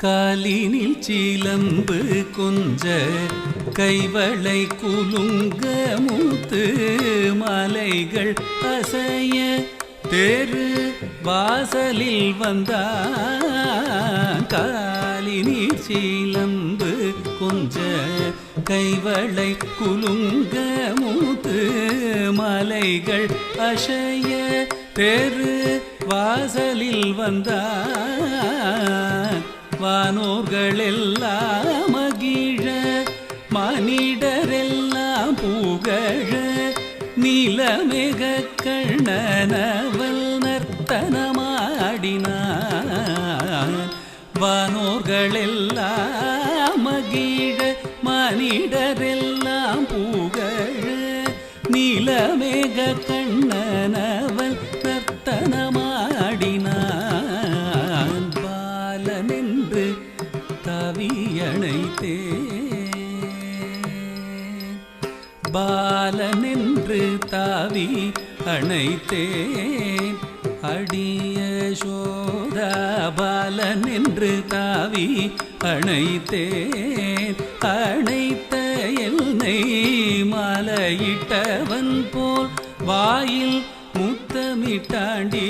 காலினில் சீலம்பு கொஞ்ச கைவளை குலுங்க மூத்து மலைகள் அசைய தேரு வாசலில் வந்தான். காலினில் சீலம்பு கொஞ்ச கைவளை குலுங்க மூத்து மலைகள் அசைய தேரு வாசலில் வந்தான். வானோர்களெல்லாம் மகிழ மனிதரெல்லாம் புகழ நீலமேக கண்ணனவள் நர்த்தனமாடினான். வானோர்களெல்லாம் மகிழ மனிதரெல்லாம் புகழ நீலமேக கண்ணனவள் நர்த்தனமாடினான். பாலனென்று தவியணைத்தேன், பாலனென்று தாவி அணைத்தேன். அடிய சோதா பாலனென்று தாவி அணைத்தேன். அணைத்த என்னை மலையிட்டவன் போல் வாயில் முத்தமிட்டாண்டி.